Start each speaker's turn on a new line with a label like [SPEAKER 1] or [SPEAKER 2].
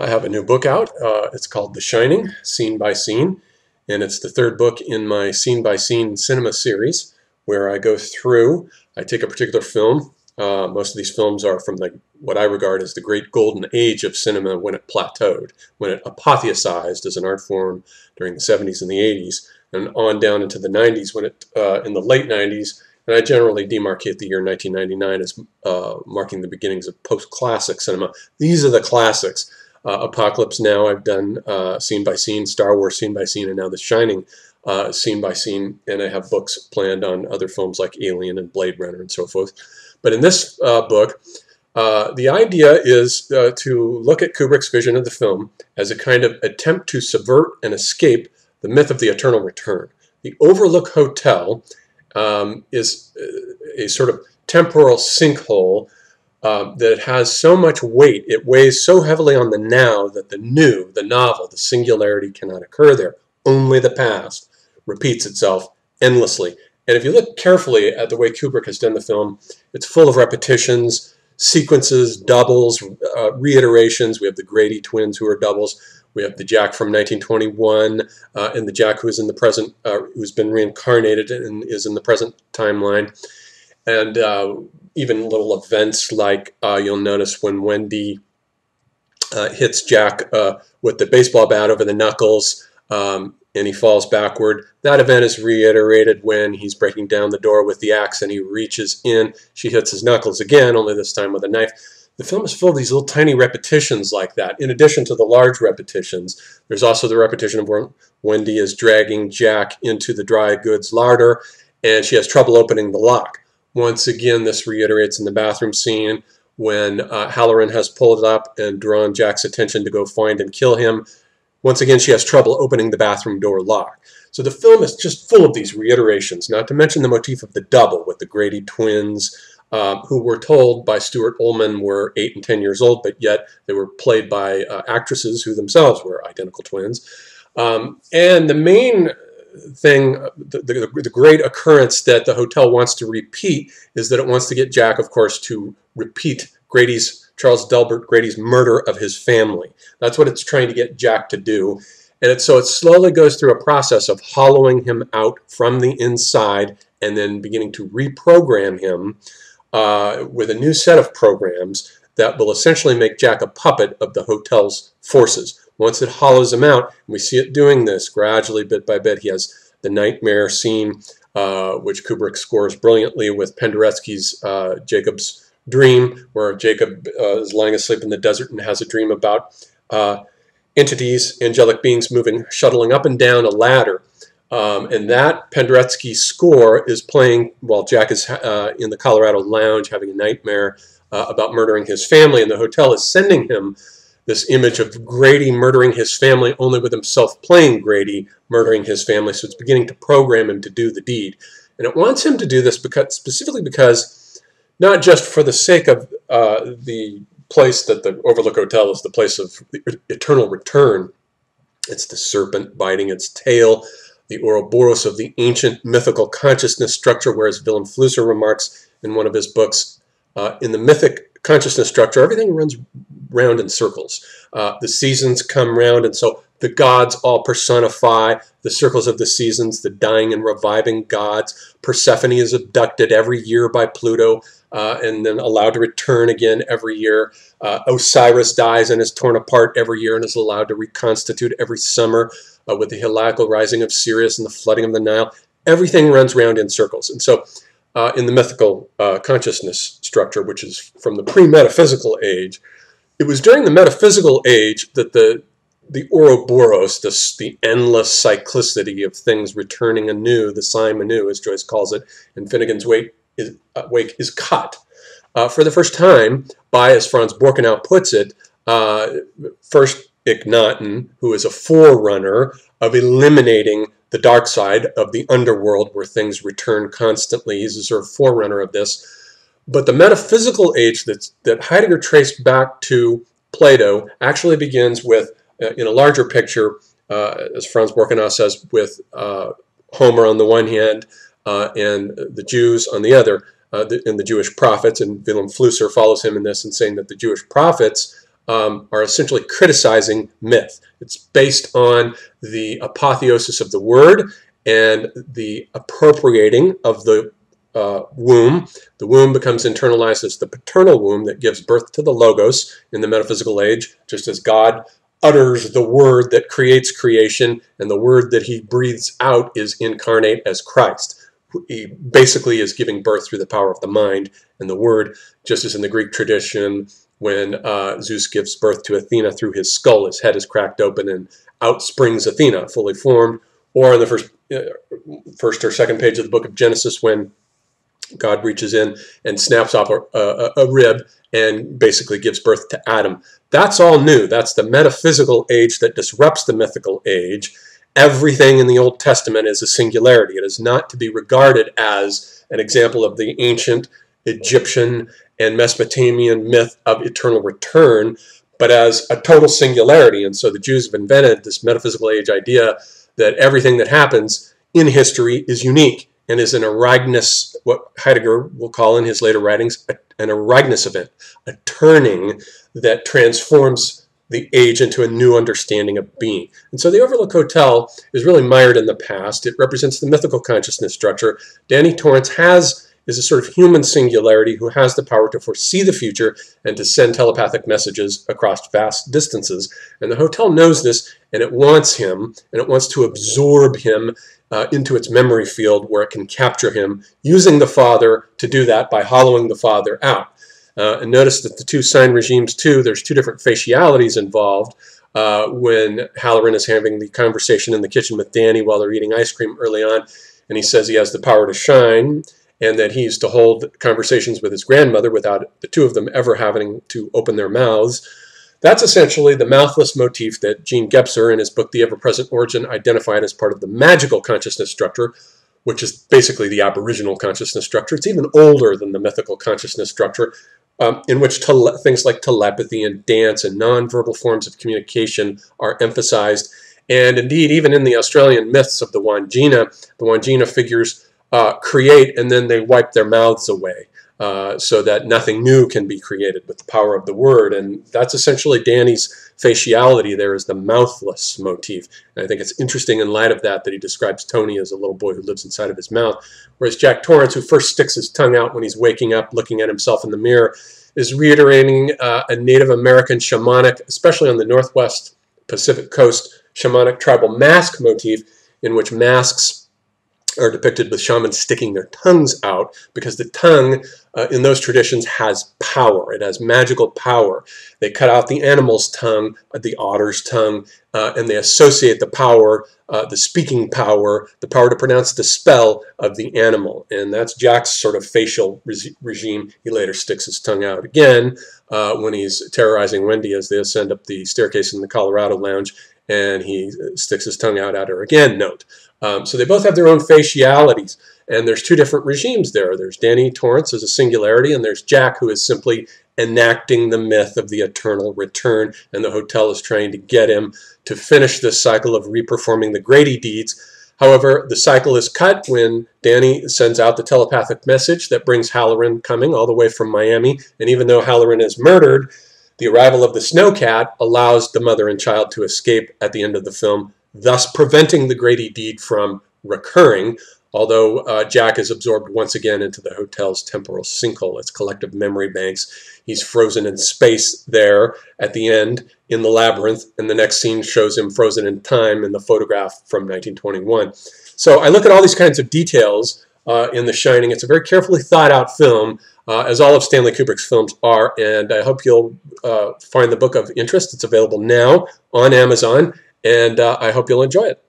[SPEAKER 1] I have a new book out. It's called The Shining, Scene by Scene, and it's the third book in my Scene by Scene cinema series, where I go through, I take a particular film. Most of these films are from what I regard as the great golden age of cinema when it plateaued, when it apotheosized as an art form during the 70s and the 80s, and on down into the 90s when in the late 90s, and I generally demarcate the year 1999 as marking the beginnings of post-classic cinema. These are the classics. Apocalypse Now, I've done scene by scene, Star Wars scene by scene, and now The Shining scene by scene, and I have books planned on other films like Alien and Blade Runner and so forth. But in this book, the idea is to look at Kubrick's vision of the film as a kind of attempt to subvert and escape the myth of the eternal return. The Overlook Hotel is a sort of temporal sinkhole that has so much weight, it weighs so heavily on the now that the new, the novel, the singularity cannot occur there. Only the past repeats itself endlessly. And if you look carefully at the way Kubrick has done the film, it's full of repetitions, sequences, doubles, reiterations. We have the Grady twins who are doubles. We have the Jack from 1921 and the Jack who is in the present, who's been reincarnated and is in the present timeline. And even little events like you'll notice when Wendy hits Jack with the baseball bat over the knuckles and he falls backward. That event is reiterated when he's breaking down the door with the axe and he reaches in. She hits his knuckles again, only this time with a knife. The film is full of these little tiny repetitions like that. In addition to the large repetitions, there's also the repetition of where Wendy is dragging Jack into the dry goods larder and she has trouble opening the lock. Once again, this reiterates in the bathroom scene when Halloran has pulled up and drawn Jack's attention to go find and kill him. Once again, she has trouble opening the bathroom door lock. So the film is just full of these reiterations, not to mention the motif of the double with the Grady twins, who were told by Stuart Ullman were 8 and 10 years old, but yet they were played by actresses who themselves were identical twins. And the main thing, the great occurrence that the hotel wants to repeat is that it wants to get Jack, of course, to repeat Charles Delbert Grady's murder of his family. That's what it's trying to get Jack to do. And so it slowly goes through a process of hollowing him out from the inside and then beginning to reprogram him with a new set of programs that will essentially make Jack a puppet of the hotel's forces. Once it hollows him out, and we see it doing this gradually, bit by bit, he has the nightmare scene, which Kubrick scores brilliantly with Penderecki's Jacob's Dream, where Jacob is lying asleep in the desert and has a dream about entities, angelic beings shuttling up and down a ladder. And that Penderecki score is playing while Jack is in the Colorado lounge having a nightmare about murdering his family, and the hotel is sending him this image of Grady murdering his family, only with himself playing Grady murdering his family. So it's beginning to program him to do the deed. And it wants him to do this specifically because, not just for the sake of the place that the Overlook Hotel is the place of the eternal return. It's the serpent biting its tail, the Ouroboros of the ancient mythical consciousness structure, whereas Willem Flusser remarks in one of his books, in the mythic consciousness structure, everything runs round in circles. The seasons come round, and so the gods all personify the circles of the seasons, the dying and reviving gods. Persephone is abducted every year by Pluto and then allowed to return again every year. Osiris dies and is torn apart every year and is allowed to reconstitute every summer with the heliacal rising of Sirius and the flooding of the Nile. Everything runs round in circles. And so in the mythical consciousness structure, which is from the pre-metaphysical age, it was during the metaphysical age that the Ouroboros, the endless cyclicity of things returning anew, the Sime anew, as Joyce calls it, and Finnegan's Wake is cut for the first time by, as Franz Borkenau puts it, first Akhenaten, who is a forerunner of eliminating the dark side of the underworld where things return constantly. He's a sort of forerunner of this. But the metaphysical age that Heidegger traced back to Plato actually begins with, in a larger picture, as Franz Borkenau says, with Homer on the one hand and the Jews on the other, and the Jewish prophets, and Willem Flusser follows him in this in saying that the Jewish prophets are essentially criticizing myth. It's based on the apotheosis of the word and the appropriating of the womb. The womb becomes internalized as the paternal womb that gives birth to the logos in the metaphysical age, just as God utters the word that creates creation, and the word that he breathes out is incarnate as Christ. He basically is giving birth through the power of the mind, and the word, just as in the Greek tradition, when Zeus gives birth to Athena through his skull, his head is cracked open and out springs Athena, fully formed. Or in the first or second page of the book of Genesis, when God reaches in and snaps off a rib and basically gives birth to Adam. That's all new. That's the metaphysical age that disrupts the mythical age. Everything in the Old Testament is a singularity. It is not to be regarded as an example of the ancient Egyptian and Mesopotamian myth of eternal return, but as a total singularity. And so the Jews have invented this metaphysical age idea that everything that happens in history is unique and is an erignous, what Heidegger will call in his later writings, an erignous event, a turning that transforms the age into a new understanding of being. And so the Overlook Hotel is really mired in the past. It represents the mythical consciousness structure. Danny Torrance is a sort of human singularity who has the power to foresee the future and to send telepathic messages across vast distances. And the hotel knows this, and it wants him, and it wants to absorb him into its memory field where it can capture him, using the father to do that by hollowing the father out. And notice that the two sign regimes too, there's two different facialities involved. When Halloran is having the conversation in the kitchen with Danny while they're eating ice cream early on, and he says he has the power to shine, and that he's to hold conversations with his grandmother without the two of them ever having to open their mouths. That's essentially the mouthless motif that Gene Gebser in his book The Ever-Present Origin identified as part of the magical consciousness structure, which is basically the aboriginal consciousness structure. It's even older than the mythical consciousness structure, in which things like telepathy and dance and nonverbal forms of communication are emphasized. And indeed, even in the Australian myths of the Wandjina figures create and then they wipe their mouths away. So that nothing new can be created with the power of the word. And that's essentially Danny's faciality there, is the mouthless motif. And I think it's interesting in light of that he describes Tony as a little boy who lives inside of his mouth, whereas Jack Torrance, who first sticks his tongue out when he's waking up looking at himself in the mirror, is reiterating a Native American shamanic, especially on the Northwest Pacific Coast, shamanic tribal mask motif, in which masks are depicted with shamans sticking their tongues out, because the tongue in those traditions has power. It has magical power. They cut out the animal's tongue, the otter's tongue, and they associate the power, the speaking power, the power to pronounce the spell of the animal. And that's Jack's sort of facial regime. He later sticks his tongue out again when he's terrorizing Wendy as they ascend up the staircase in the Colorado Lounge, and he sticks his tongue out at her again, note. So they both have their own facialities, and there's two different regimes there. There's Danny Torrance as a singularity, and there's Jack, who is simply enacting the myth of the eternal return, and the hotel is trying to get him to finish this cycle of reperforming the Grady deeds. However, the cycle is cut when Danny sends out the telepathic message that brings Halloran coming all the way from Miami, and even though Halloran is murdered, the arrival of the snowcat allows the mother and child to escape at the end of the film, thus preventing the Grady deed from recurring, although Jack is absorbed once again into the hotel's temporal sinkhole, its collective memory banks. He's frozen in space there at the end in the labyrinth, and the next scene shows him frozen in time in the photograph from 1921. So I look at all these kinds of details in The Shining. It's a very carefully thought out film, as all of Stanley Kubrick's films are, and I hope you'll find the book of interest. It's available now on Amazon, and I hope you'll enjoy it.